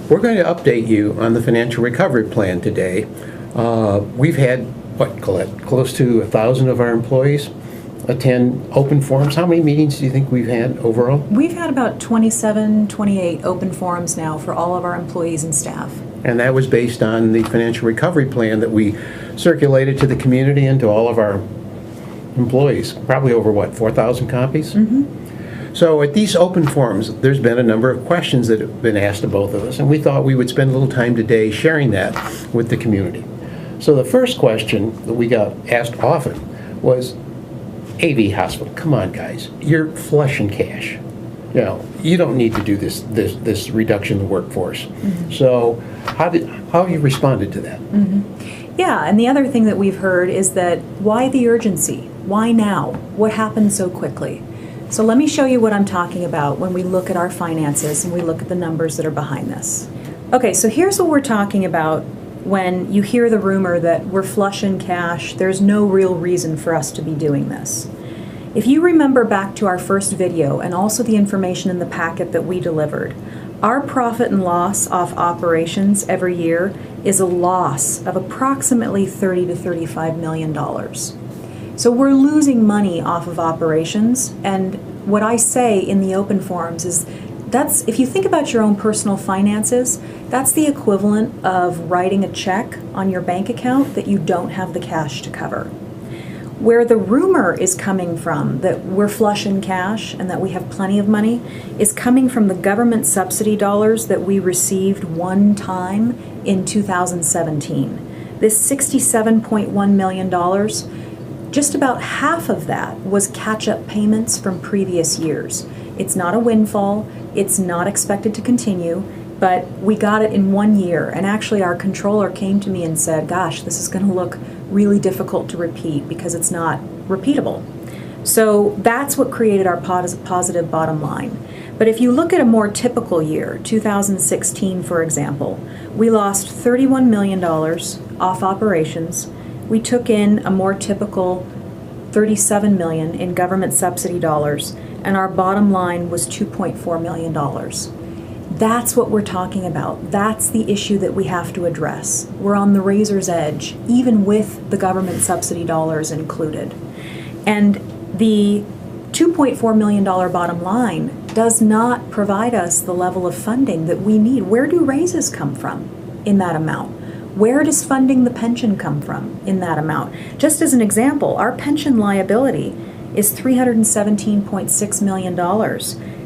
we're going to update you on the financial recovery plan today. We've had, what, Colette, close to 1,000 of our employees attend open forums. How many meetings do you think we've had overall? We've had about 27, 28 open forums now for all of our employees and staff. And that was based on the financial recovery plan that we circulated to the community and to all of our employees. Probably over, what, 4,000 copies? Mm-hmm. So at these open forums, there's been a number of questions that have been asked of both of us, and we thought we would spend a little time today sharing that with the community. So the first question that we got asked often was, AV Hospital, come on guys, you're flush in cash. You know, you don't need to do this reduction in the workforce. Mm-hmm. So how have you responded to that? Mm-hmm. Yeah, and the other thing that we've heard is that why the urgency? Why now? What happened so quickly? So let me show you what I'm talking about when we look at our finances and we look at the numbers that are behind this. Okay, so here's what we're talking about when you hear the rumor that we're flush in cash, there's no real reason for us to be doing this. If you remember back to our first video and also the information in the packet that we delivered, our profit and loss off operations every year is a loss of approximately $30 to $35 million. So we're losing money off of operations, and what I say in the open forums is that's, if you think about your own personal finances, that's the equivalent of writing a check on your bank account that you don't have the cash to cover. Where the rumor is coming from, that we're flush in cash and that we have plenty of money, is coming from the government subsidy dollars that we received one time in 2017. This $67.1 million, just about half of that was catch-up payments from previous years. It's not a windfall, it's not expected to continue, but we got it in 1 year, and actually our controller came to me and said, gosh, this is going to look really difficult to repeat because it's not repeatable. So that's what created our positive bottom line. But if you look at a more typical year, 2016 for example, we lost $31 million off operations. We took in a more typical $37 million in government subsidy dollars, and our bottom line was $2.4 million. That's what we're talking about. That's the issue that we have to address. We're on the razor's edge, even with the government subsidy dollars included. And the $2.4 million bottom line does not provide us the level of funding that we need. Where do raises come from in that amount? Where does funding the pension come from in that amount? Just as an example, our pension liability is $317.6 million,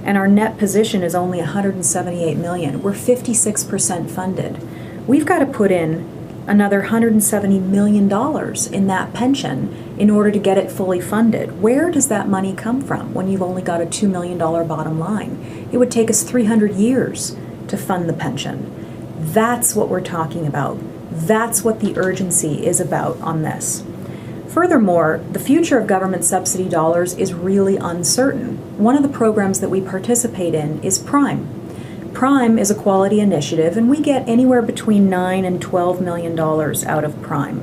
and our net position is only $178 million. We're 56% funded. We've got to put in another $170 million in that pension in order to get it fully funded. Where does that money come from when you've only got a $2 million bottom line? It would take us 300 years to fund the pension. That's what we're talking about. That's what the urgency is about on this. Furthermore, the future of government subsidy dollars is really uncertain. One of the programs that we participate in is PRIME. PRIME is a quality initiative, and we get anywhere between $9 and $12 million out of PRIME.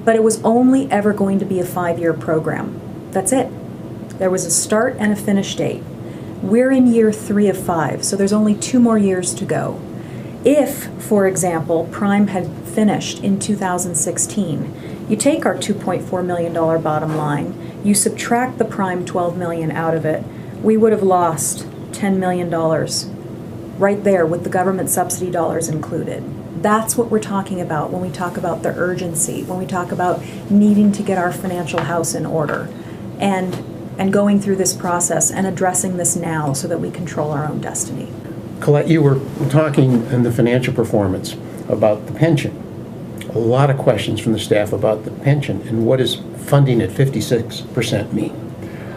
But it was only ever going to be a 5-year program. That's it. There was a start and a finish date. We're in year 3 of 5, so there's only 2 more years to go. If, for example, PRIME had finished in 2016, you take our $2.4 million bottom line, you subtract the PRIME $12 million out of it, we would have lost $10 million right there with the government subsidy dollars included. That's what we're talking about when we talk about the urgency, when we talk about needing to get our financial house in order and going through this process and addressing this now so that we control our own destiny. Colette, you were talking in the financial performance about the pension. A lot of questions from the staff about the pension and what does funding at 56% mean?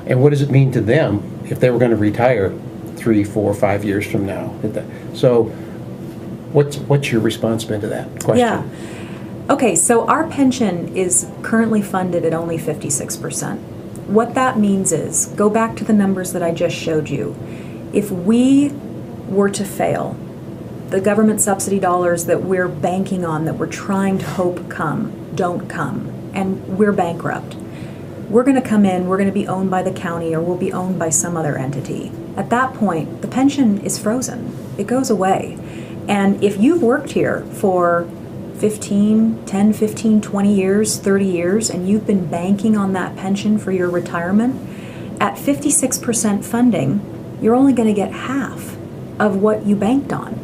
And what does it mean to them if they were going to retire 3, 4, 5 years from now? So what's your response been to that question? Yeah. Okay, so our pension is currently funded at only 56%. What that means is, go back to the numbers that I just showed you. If we were to fail, the government subsidy dollars that we're banking on, that we're trying to hope don't come, and we're bankrupt. We're going to come in, we're going to be owned by the county, or we'll be owned by some other entity. At that point, the pension is frozen. It goes away. And if you've worked here for 10, 15, 20 years, 30 years, and you've been banking on that pension for your retirement, at 56% funding, you're only going to get half of what you banked on.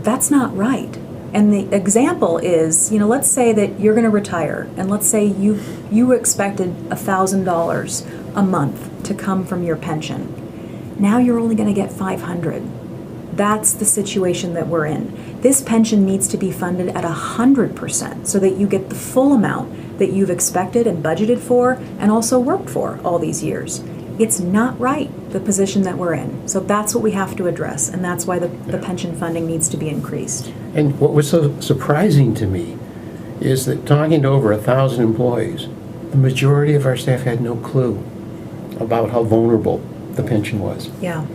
That's not right. And the example is, let's say that you're going to retire, and let's say you expected $1,000 a month to come from your pension. Now you're only going to get $500. That's the situation that we're in. This pension needs to be funded at 100% so that you get the full amount that you've expected and budgeted for and also worked for all these years. It's not right, the position that we're in. So that's what we have to address, and that's why the pension funding needs to be increased. And what was so surprising to me is that talking to over 1,000 employees, the majority of our staff had no clue about how vulnerable the pension was. Yeah.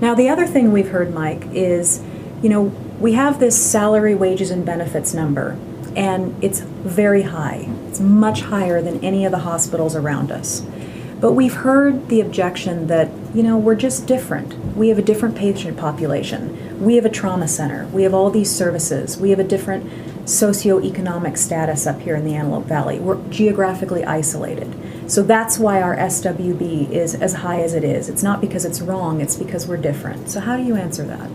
Now, the other thing we've heard, Mike, is, we have this salary, wages, and benefits number, and it's very high. It's much higher than any of the hospitals around us. But we've heard the objection that, we're just different. We have a different patient population. We have a trauma center. We have all these services. We have a different socioeconomic status up here in the Antelope Valley. We're geographically isolated. So that's why our SWB is as high as it is. It's not because it's wrong, it's because we're different. So how do you answer that?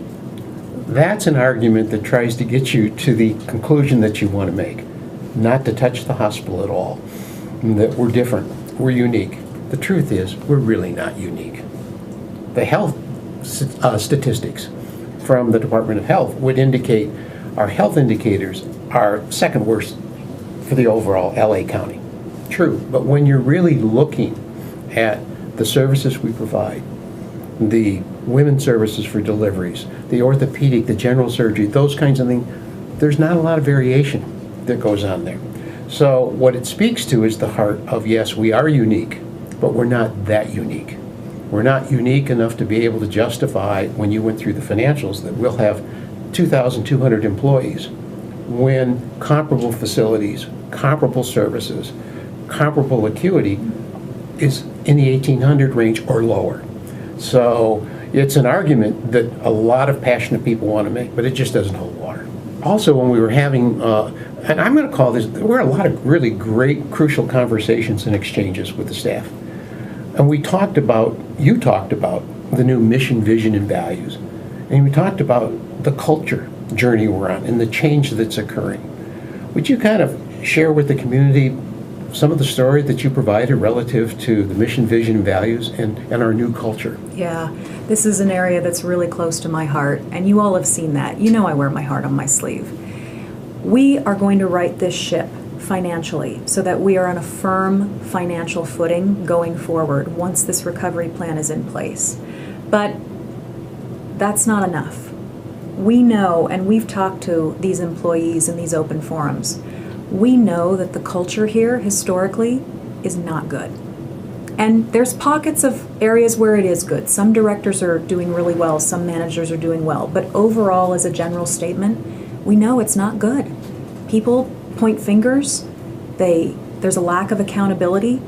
That's an argument that tries to get you to the conclusion that you want to make, not to touch the hospital at all, that we're different, we're unique. The truth is, we're really not unique. The health statistics from the Department of Health would indicate our health indicators are second worst for the overall LA County. True, but when you're really looking at the services we provide, the women's services for deliveries, the orthopedic, the general surgery, those kinds of things, there's not a lot of variation that goes on there. So what it speaks to is the heart of, yes, we are unique, but we're not that unique. We're not unique enough to be able to justify, when you went through the financials, that we'll have 2,200 employees when comparable facilities, comparable services, comparable acuity is in the 1,800 range or lower. So it's an argument that a lot of passionate people want to make, but it just doesn't hold water. Also, when we were having, and I'm going to call this, there were a lot of really great, crucial conversations and exchanges with the staff. And you talked about the new mission, vision, and values. And we talked about the culture journey we're on and the change that's occurring. Would you kind of share with the community some of the story that you provided relative to the mission, vision, and values and our new culture? Yeah, this is an area that's really close to my heart, and you all have seen that. I wear my heart on my sleeve. We are going to right this ship financially so that we are on a firm financial footing going forward once this recovery plan is in place. But that's not enough. We know, and we've talked to these employees in these open forums, we know that the culture here historically is not good. And there's pockets of areas where it is good. Some directors are doing really well, some managers are doing well. But overall, as a general statement, we know it's not good. People point fingers, there's a lack of accountability.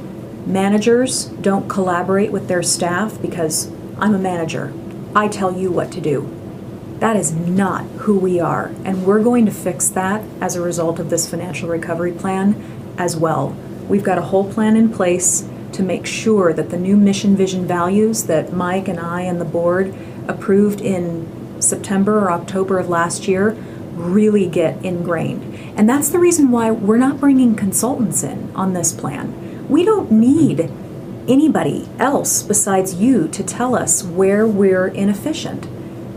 Managers don't collaborate with their staff because I'm a manager. I tell you what to do. That is not who we are, and we're going to fix that as a result of this financial recovery plan as well. We've got a whole plan in place to make sure that the new mission, vision, values that Mike and I and the board approved in September or October of last year really get ingrained. And that's the reason why we're not bringing consultants in on this plan. We don't need anybody else besides you to tell us where we're inefficient.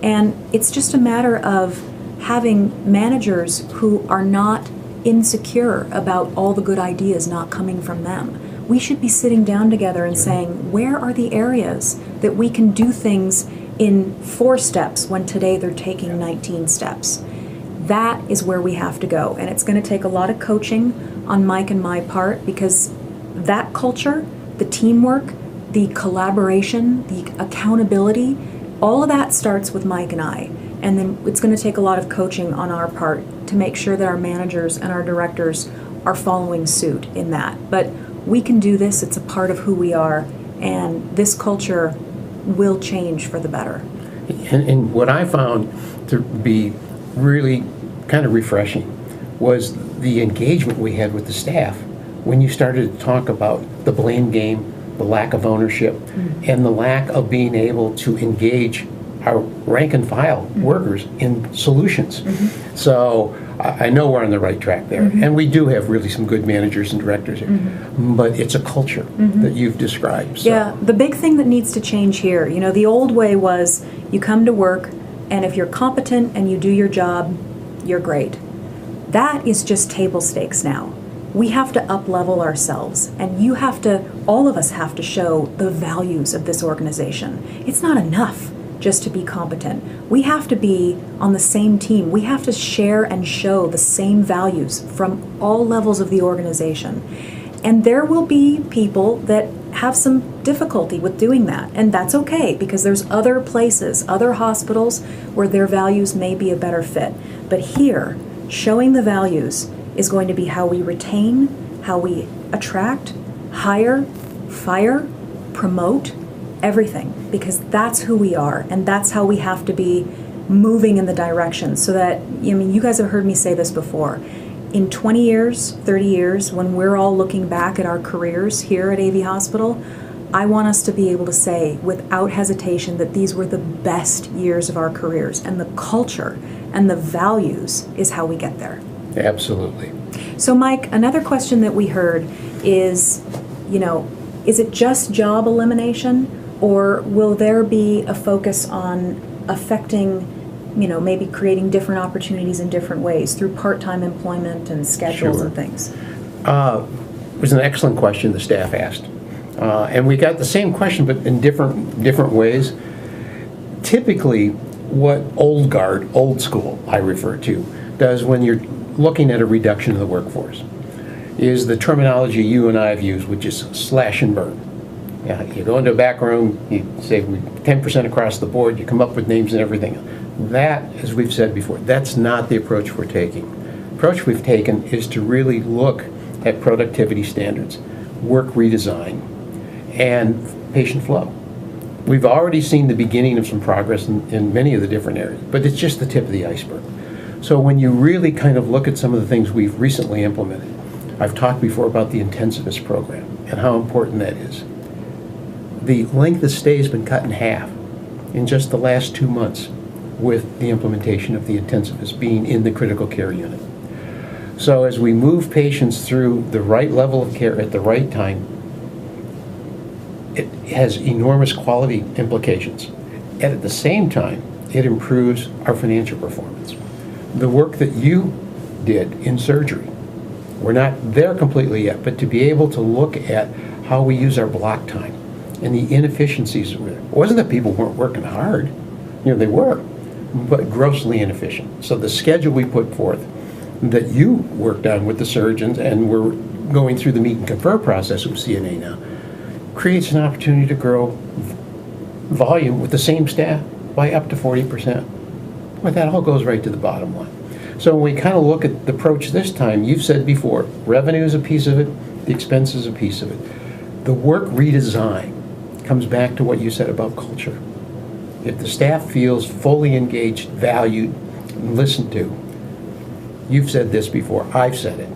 And it's just a matter of having managers who are not insecure about all the good ideas not coming from them. We should be sitting down together and saying, where are the areas that we can do things in 4 steps when today they're taking 19 steps? That is where we have to go. And it's going to take a lot of coaching on Mike and my part, because that culture, the teamwork, the collaboration, the accountability, all of that starts with Mike and I. And then it's going to take a lot of coaching on our part to make sure that our managers and our directors are following suit in that. But we can do this. It's a part of who we are. And this culture will change for the better. And what I found to be really kind of refreshing was the engagement we had with the staff when you started to talk about the blame game, the lack of ownership, and the lack of being able to engage our rank and file workers in solutions. So I know we're on the right track there, and we do have really some good managers and directors here, but it's a culture that you've described. So. Yeah, the big thing that needs to change here, you know, the old way was you come to work, and if you're competent and you do your job, you're great. That is just table stakes now. We have to up-level ourselves, and all of us have to show the values of this organization. It's not enough just to be competent. We have to be on the same team. We have to share and show the same values from all levels of the organization. And there will be people that have some difficulty with doing that, and that's okay, because there's other places, other hospitals where their values may be a better fit. But here, showing the values is going to be how we retain, how we attract, hire, fire, promote, everything, because that's who we are, and that's how we have to be moving in the direction. So that, I mean, you guys have heard me say this before. In 20 years, 30 years, when we're all looking back at our careers here at AV Hospital, I want us to be able to say without hesitation that these were the best years of our careers, and the culture and the values is how we get there. Absolutely. So Mike, another question that we heard is, you know, is it just job elimination, or will there be a focus on affecting, you know, maybe creating different opportunities in different ways through part-time employment and schedules and things? It was an excellent question the staff asked. And we got the same question, but in different ways. Typically, what old guard, old school, I refer to, does when you're looking at a reduction of the workforce is the terminology you and I have used, which is slash and burn. Yeah, you go into a back room, you say 10% across the board, you come up with names and everything. That, as we've said before, that's not the approach we're taking. The approach we've taken is to really look at productivity standards, work redesign, and patient flow. We've already seen the beginning of some progress in many of the different areas, but it's just the tip of the iceberg. So when you really kind of look at some of the things we've recently implemented, I've talked before about the intensivist program and how important that is. The length of stay has been cut in half in just the last 2 months with the implementation of the intensivist being in the critical care unit. So as we move patients through the right level of care at the right time, it has enormous quality implications. And at the same time, it improves our financial performance. The work that you did in surgery, we're not there completely yet, but to be able to look at how we use our block time and the inefficiencies. It wasn't that people weren't working hard, you know, they were, but grossly inefficient. So the schedule we put forth that you worked on with the surgeons, and we're going through the meet and confer process with CNA now, creates an opportunity to grow volume with the same staff by up to 40%. Well, that all goes right to the bottom line. So when we kind of look at the approach this time, you've said before, revenue is a piece of it, the expense is a piece of it. The work redesign comes back to what you said about culture. If the staff feels fully engaged, valued, and listened to, you've said this before, I've said it,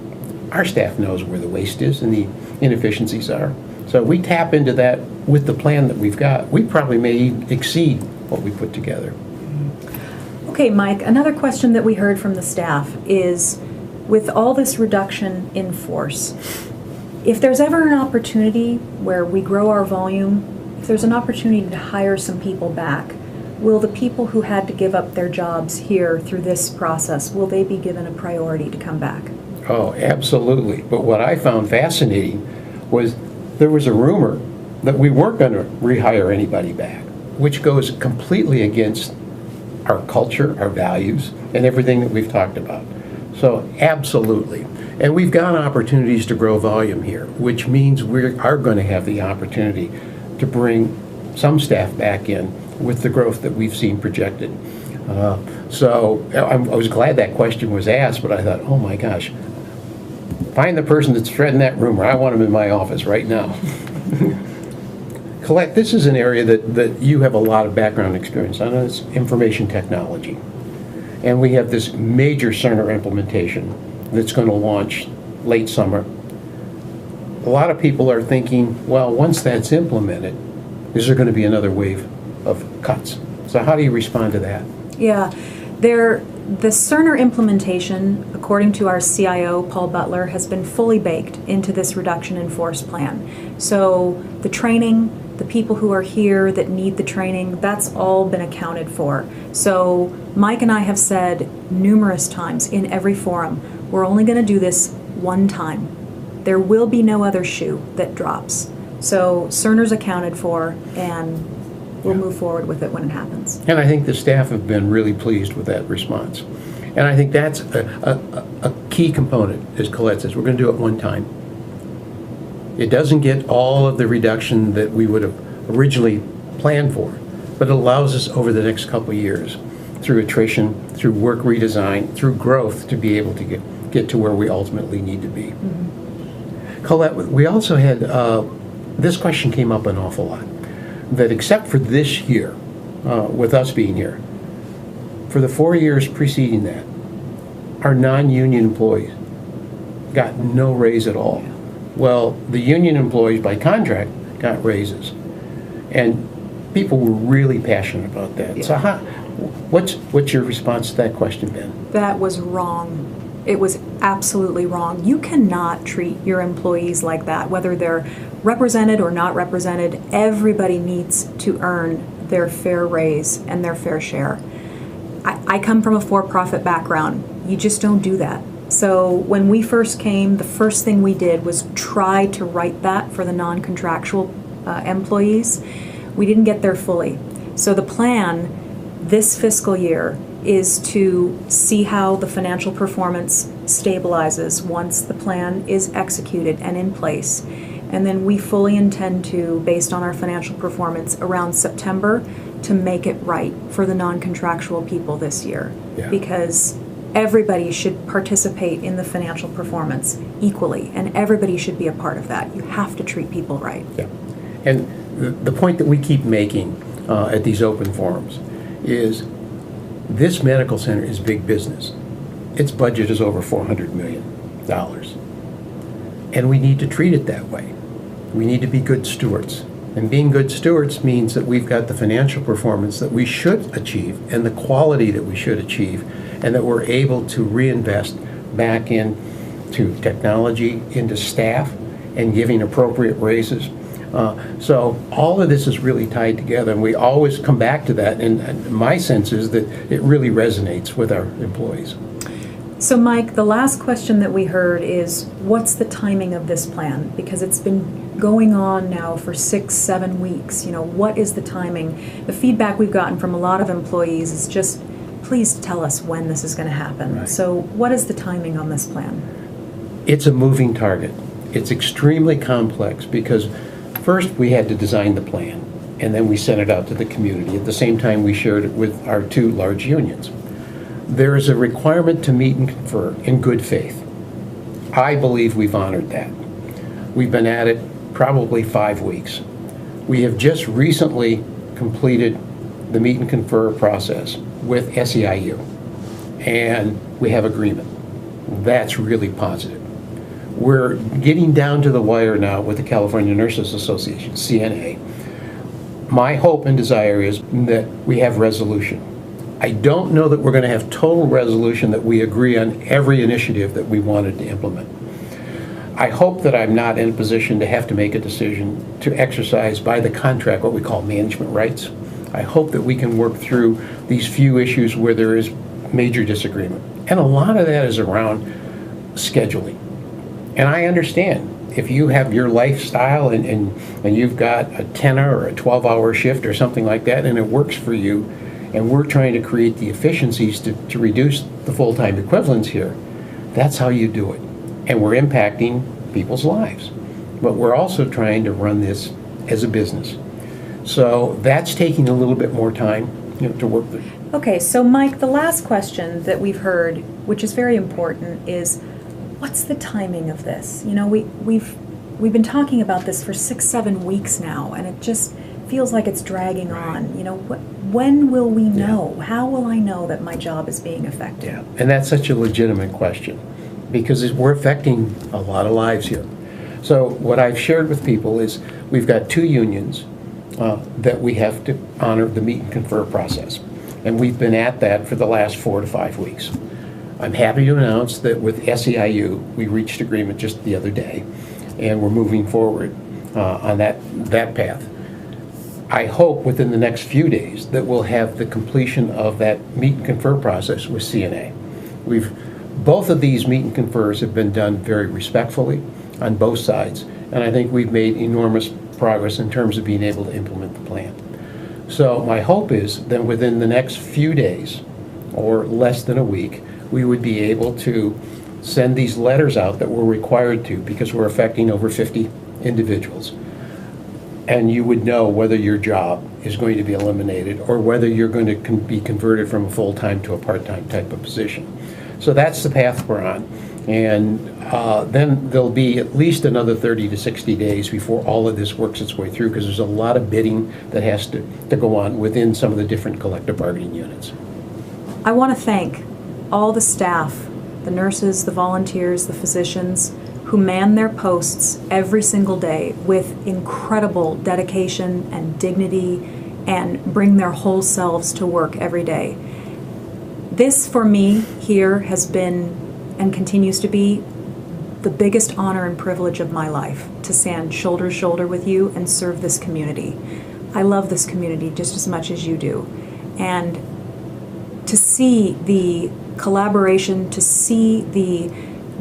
our staff knows where the waste is and the inefficiencies are. So we tap into that with the plan that we've got. We probably may exceed what we put together. Okay, Mike, another question that we heard from the staff is, with all this reduction in force, if there's ever an opportunity where we grow our volume, if there's an opportunity to hire some people back, will the people who had to give up their jobs here through this process, will they be given a priority to come back? Oh, absolutely. But what I found fascinating was there was a rumor that we weren't going to rehire anybody back, which goes completely against our culture, our values, and everything that we've talked about. So absolutely. And we've got opportunities to grow volume here, which means we are going to have the opportunity to bring some staff back in with the growth that we've seen projected. So I was glad that question was asked, but I thought, oh my gosh, find the person that's spreading that rumor. I want them in my office right now. Colette, this is an area that you have a lot of background experience on. It's information technology. And we have this major Cerner implementation that's going to launch late summer. A lot of people are thinking, well, once that's implemented, is there going to be another wave of cuts? So how do you respond to that? Yeah, the Cerner implementation, according to our CIO, Paul Butler, has been fully baked into this reduction in force plan. So the training, the people who are here that need the training, that's all been accounted for. So Mike and I have said numerous times in every forum, we're only going to do this one time. There will be no other shoe that drops. So Cerner's accounted for, and we'll move forward with it when it happens. And I think the staff have been really pleased with that response. And I think that's a key component, as Colette says, we're going to do it one time. It doesn't get all of the reduction that we would have originally planned for, but it allows us over the next couple of years, through attrition, through work redesign, through growth, to be able to get to where we ultimately need to be. Mm-hmm. Colette, we also had, this question came up an awful lot, that except for this year, with us being here, for the 4 years preceding that, our non-union employees got no raise at all. Well, the union employees by contract got raises. And people were really passionate about that. Yeah. So what's your response to that question, Ben? That was wrong. It was absolutely wrong. You cannot treat your employees like that, whether they're represented or not represented. Everybody needs to earn their fair raise and their fair share. I come from a for-profit background. You just don't do that. So when we first came, the first thing we did was try to write that for the non-contractual employees. We didn't get there fully. So the plan this fiscal year is to see how the financial performance stabilizes once the plan is executed and in place. And then we fully intend to, based on our financial performance around September, to make it right for the non-contractual people this year. Yeah. Because everybody should participate in the financial performance equally, and everybody should be a part of that. You have to treat people right. Yeah. And the point that we keep making at these open forums is this medical center is big business. Its budget is over $400 million. And we need to treat it that way. We need to be good stewards. And being good stewards means that we've got the financial performance that we should achieve and the quality that we should achieve, and that we're able to reinvest back into technology, into staff, and giving appropriate raises. So all of this is really tied together, and we always come back to that, and my sense is that it really resonates with our employees. So Mike, the last question that we heard is, what's the timing of this plan? Because it's been going on now for 6-7 weeks. You know, what is the timing? The feedback we've gotten from a lot of employees is just, please tell us when this is going to happen. Right. So what is the timing on this plan? It's a moving target. It's extremely complex because first we had to design the plan, and then we sent it out to the community. At the same time, we shared it with our 2 large unions. There is a requirement to meet and confer in good faith. I believe we've honored that. We've been at it probably 5 weeks. We have just recently completed the meet and confer process with SEIU, and we have agreement. That's really positive. We're getting down to the wire now with the California Nurses Association, CNA. My hope and desire is that we have resolution. I don't know that we're going to have total resolution that we agree on every initiative that we wanted to implement. I hope that I'm not in a position to have to make a decision to exercise by the contract what we call management rights. I hope that we can work through these few issues where there is major disagreement. And a lot of that is around scheduling. And I understand if you have your lifestyle and you've got a 10 or a 12-hour shift or something like that, and it works for you, and we're trying to create the efficiencies to reduce the full-time equivalents here, that's how you do it. And we're impacting people's lives. But we're also trying to run this as a business. So that's taking a little bit more time, to work through. Okay, so Mike, the last question that we've heard, which is very important, is what's the timing of this? You know, we've been talking about this for 6-7 weeks now, and it just feels like it's dragging on. You know, when will we know? How will I know that my job is being effective? Yeah, and that's such a legitimate question, because we're affecting a lot of lives here. So what I've shared with people is we've got 2 unions that we have to honor the meet and confer process. And we've been at that for the last 4 to 5 weeks. I'm happy to announce that with SEIU, we reached agreement just the other day, and we're moving forward on that path. I hope within the next few days that we'll have the completion of that meet and confer process with CNA. Both of these meet and confers have been done very respectfully on both sides, and I think we've made enormous progress in terms of being able to implement the plan. So my hope is that within the next few days, or less than a week, we would be able to send these letters out that we're required to, because we're affecting over 50 individuals. And you would know whether your job is going to be eliminated or whether you're going to be converted from a full-time to a part-time type of position. So that's the path we're on. And then there'll be at least another 30 to 60 days before all of this works its way through, because there's a lot of bidding that has to go on within some of the different collective bargaining units. I want to thank all the staff, the nurses, the volunteers, the physicians, who man their posts every single day with incredible dedication and dignity and bring their whole selves to work every day. This, for me, here has been and continues to be the biggest honor and privilege of my life, to stand shoulder to shoulder with you and serve this community. I love this community just as much as you do. And to see the collaboration, to see the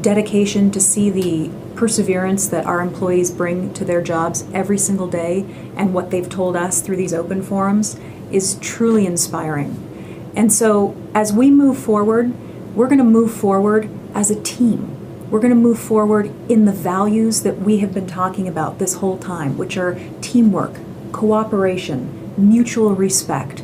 dedication, to see the perseverance that our employees bring to their jobs every single day, and what they've told us through these open forums, is truly inspiring. And so as we move forward, we're going to move forward as a team. We're going to move forward in the values that we have been talking about this whole time, which are teamwork, cooperation, mutual respect,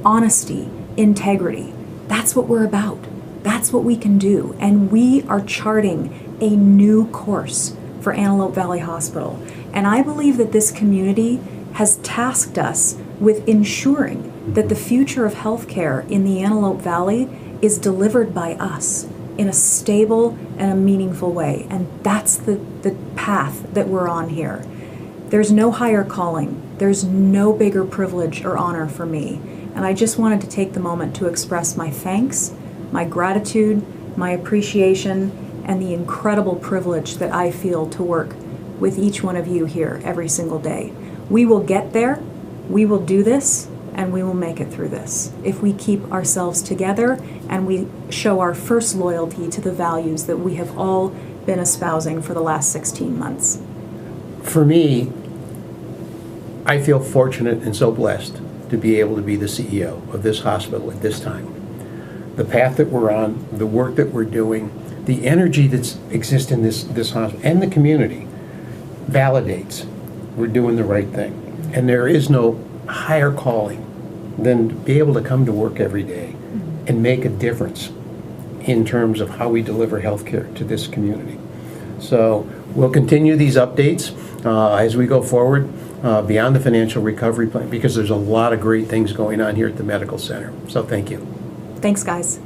honesty, integrity. That's what we're about. That's what we can do. And we are charting a new course for Antelope Valley Hospital. And I believe that this community has tasked us with ensuring that the future of healthcare in the Antelope Valley is delivered by us in a stable and a meaningful way. And that's the path that we're on here. There's no higher calling. There's no bigger privilege or honor for me. And I just wanted to take the moment to express my thanks, my gratitude, my appreciation, and the incredible privilege that I feel to work with each one of you here every single day. We will get there, we will do this, and we will make it through this if we keep ourselves together and we show our first loyalty to the values that we have all been espousing for the last 16 months. For me, I feel fortunate and so blessed to be able to be the CEO of this hospital at this time. The path that we're on, the work that we're doing, the energy that exists in this hospital and the community validates we're doing the right thing. And there is no higher calling than to be able to come to work every day and make a difference in terms of how we deliver healthcare to this community. So we'll continue these updates as we go forward beyond the financial recovery plan, because there's a lot of great things going on here at the medical center. So thank you. Thanks, guys.